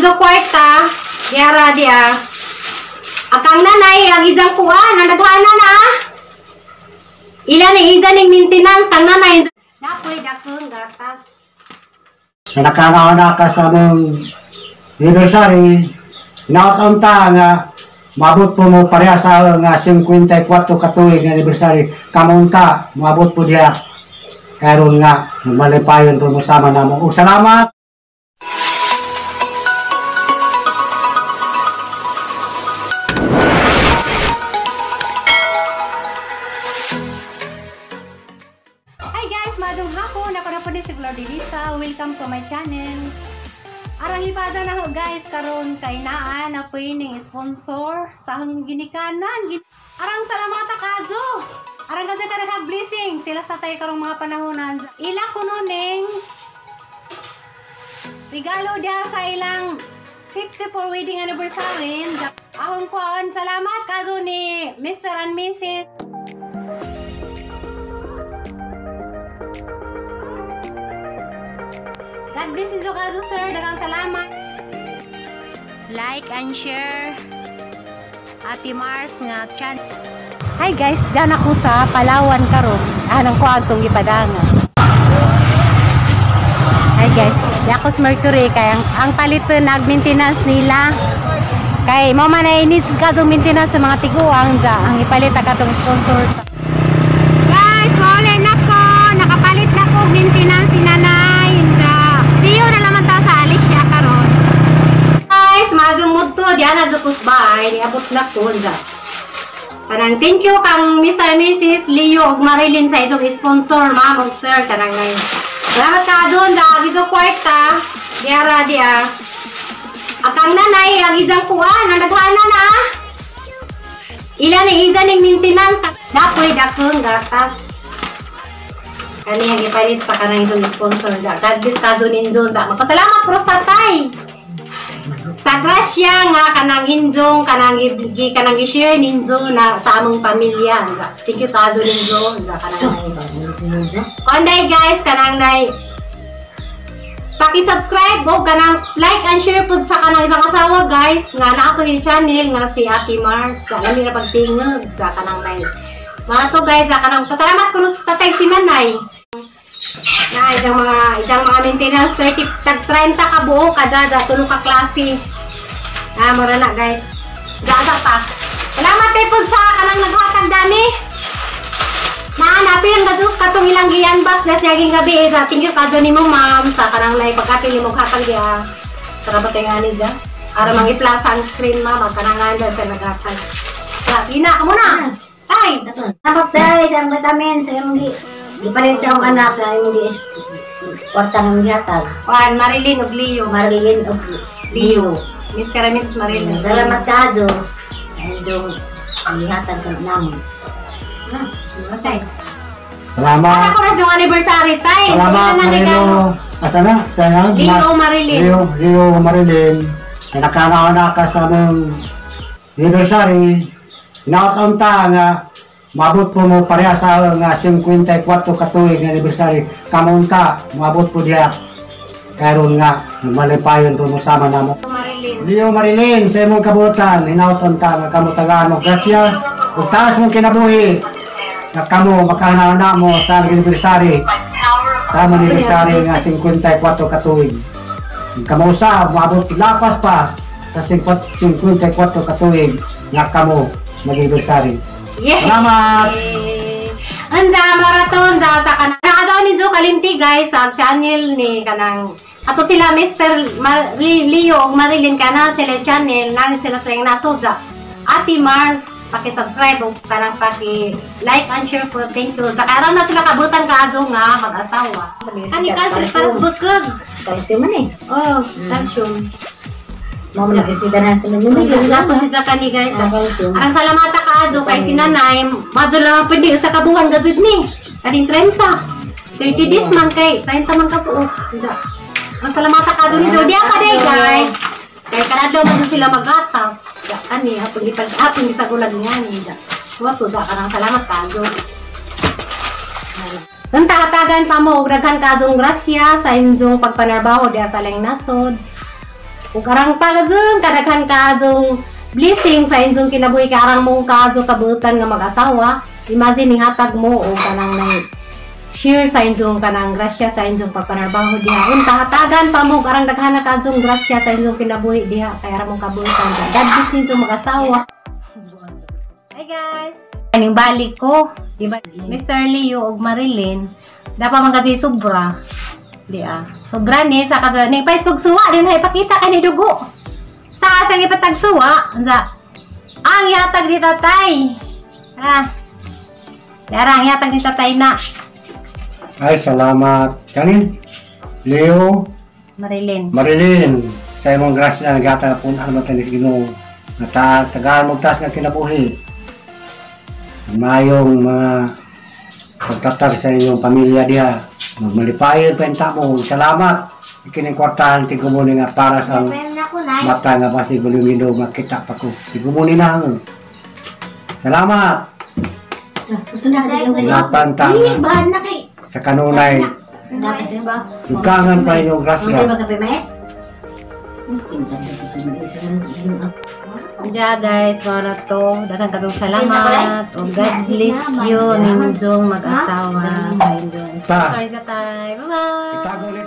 agizo kwarta, diara dia. Akang nanay, agizang kuan, nadaghana na. Ilan ni iza ning maintenance kang nanay. Napoy dakong gatas. Nakanaon ka sa mong anniversary, naotaunta nga mabot po mo pareha sa nga 54 katuig nga anniversary. Kamunta, mabot po diya. Karon nga, malipayon po mo sama na mo. O salamat! Hi guys, madong hapon. Ako na po ni si Glordilisa. Welcome to my channel. Arang ipada na ho guys, karon kay naan na po ning sponsor sa hang ginikanan. Arang salamat kadzo. Arang kadya ka blessing sila sa tay karong mga panahonan. Ila kuno ning regalo dia sa ilang 54 wedding anniversary. Ahon kuan salamat kadzo ni Mr. and Mrs. God bless you kazo sir, dagang salamat. Like and share Ate Mars nga channel. Hi guys, dyan ako sa Palawan karon. Anang ko atong gipadangan. Hi guys, di ako sa Mercury kay ang paliton nag-maintenance nila. Kay mo man ay needs kazo maintenance sa mga tiguang ja ang ipalit katong sponsor. Guys, mole nako, nakapalit na ko maintenance si nanay. See you na naman ta sa Alicia karon. Guys, mazumod to diyan na sa kusbay, niabot na ko ja. Parang thank you kang Mr. and Mrs. Leo ug Marilyn sa itong sponsor, ma'am ug sir kanang nay. Salamat ka doon sa agizo kwarta, diara dia. Akang nanay agizang kuan, nadaghana na. Ilan ni iza ning maintenance dapoy dakong gatas. Kani ang ipalit sa kanang itong sponsor dyan. God bless ka doon injon dyan. Magpasalamat pros tatay. Sa grasya nga kanang injong, kanang i-share ninjo na sa among pamilya. Thank you ka doon injon. Konday guys, kanang nay. Paki-subscribe o kanang like and share po sa kanang isang asawa guys. Nga na ako yung channel nga si Ate Mars. Kami na pagtingog sa kanang nay. Mga to guys, kanang pasalamat ko sa tatay si nanay. Na isang mga maintenance 30 ka buo kada tulo ka klase. Na mura na guys. Daga pa. Salamat kay pud sa kanang naghatag dani. Naanapin ang gadus katong ilang giyan box das yaging gabi sa thank you kadto nimo ma'am sa kanang lay pagkapili mo hatag dia. Para ba tay ngani dia? Ara mangi plaza ang screen ma'am kanang nganda sa naghatag. Ya, ina ka muna. Tay, Salamat guys, ang vitamins sa imong ipalit sa akong anak sa imong kwarta ng gihatag. Juan Marilyn ug Leo. Marilyn og Leo. Miss Karamis Marilyn. Salamat kaadto. Andong gihatag ka namo. Tay. Salamat! Para ko na yung anniversary, tay. Salamat Marilo! Asa na? Sayang? Leo Marilyn. Leo Marilyn. Nakanaon ka sa mong anniversary. Naotaunta nga mabot po mo pareha sa nga 54 katuig nga anniversary. Kamunta, mabot po diya. Karon nga, malipayon po mo sama na mo. Marilyn. Leo Marilyn, sa imong kabutan, hinaotaunta nga kamutagaan mo. Grasya, ug taas mong kinabuhi. Na kamo makahanaw mo sa anniversary. Sa anniversary nga 54 katuig. Kamo sa mabot lapas pa sa 54 katuig nga kamo mag-anniversary. Yeah. Salamat! Anja marathon sa kanang nakadaw ni Jo Kalimti guys sa channel ni kanang ato sila Mr. Leo ug Marilyn kana sila channel nani sila sa nasoja. Ate Mars paki-subscribe ug kanang paki-like and share po. Thank you. Sa karon na sila kabutan kaadto nga mag-asawa. Ani country para sa bukod. Calcium man eh. Oh, calcium. Mo man nagkisida na ito ng Dapat si Zakani guys. Arang salamata kaadto kay si nanay. Madyo lang pwede sa kabuhan gajud ni. Kaning 30. 30 days man kay 30 man ka po. Ang salamata kaadto ni Jodia pa day guys. Kay kanadlaw man sila magatas. Ani hapon gisagulan niya ni. Wato sa kanang salamat kaadto. Nang tahatagan pa mo, daghan kadong grasya sa inyong pagpanarbaho diya sa lang nasod. Ug karang pagazong kadaghan kaazong blessing sa inyong kinabuhi karang mong kaazo kabutan nga mag-asawa. Imagine nihatag mo o kanang share sa inyong kanang grasya sa inyong pagpanarbaho diha. Unta hatagan pa mo karang daghan na kaazong grasya sa inyong kinabuhi diha kay ara mong kabutan. God bless ninyong mag-asawa. Hi guys. Aning balik ko, di ba? Mr. Leo ug Marilyn, dapat magati sobra. Di sobra ni sa kada ning pait kog suwa din hay pakita ani dugo. Sa sang ipatag suwa, unsa? Ang yatag ni tatay. Darang yatag ni tatay na. Ay, salamat. Kanin? Leo? Marilyn. Sa imong grasya nga gata pun ano matalis Ginoo. Tagaan mo tas nga kinabuhi. Mayong mga pagtatag sa inyong pamilya diha. Magmalipayon pa yung mo. Salamat. Ikining kwartahan tigumuni nga para sa mata nga basig bulungindo makita pa ko. Tigumuni na ang. Salamat. Gusto na kayo Lapan tanga. Bahan na kay. Sa kanunay. Sukangan pa inyong grasya. Ja guys, para to. Daghang katong salamat. O God bless you ninyong mag-asawa sa inyong. Sorry ka tayo. Bye-bye. Itago ulit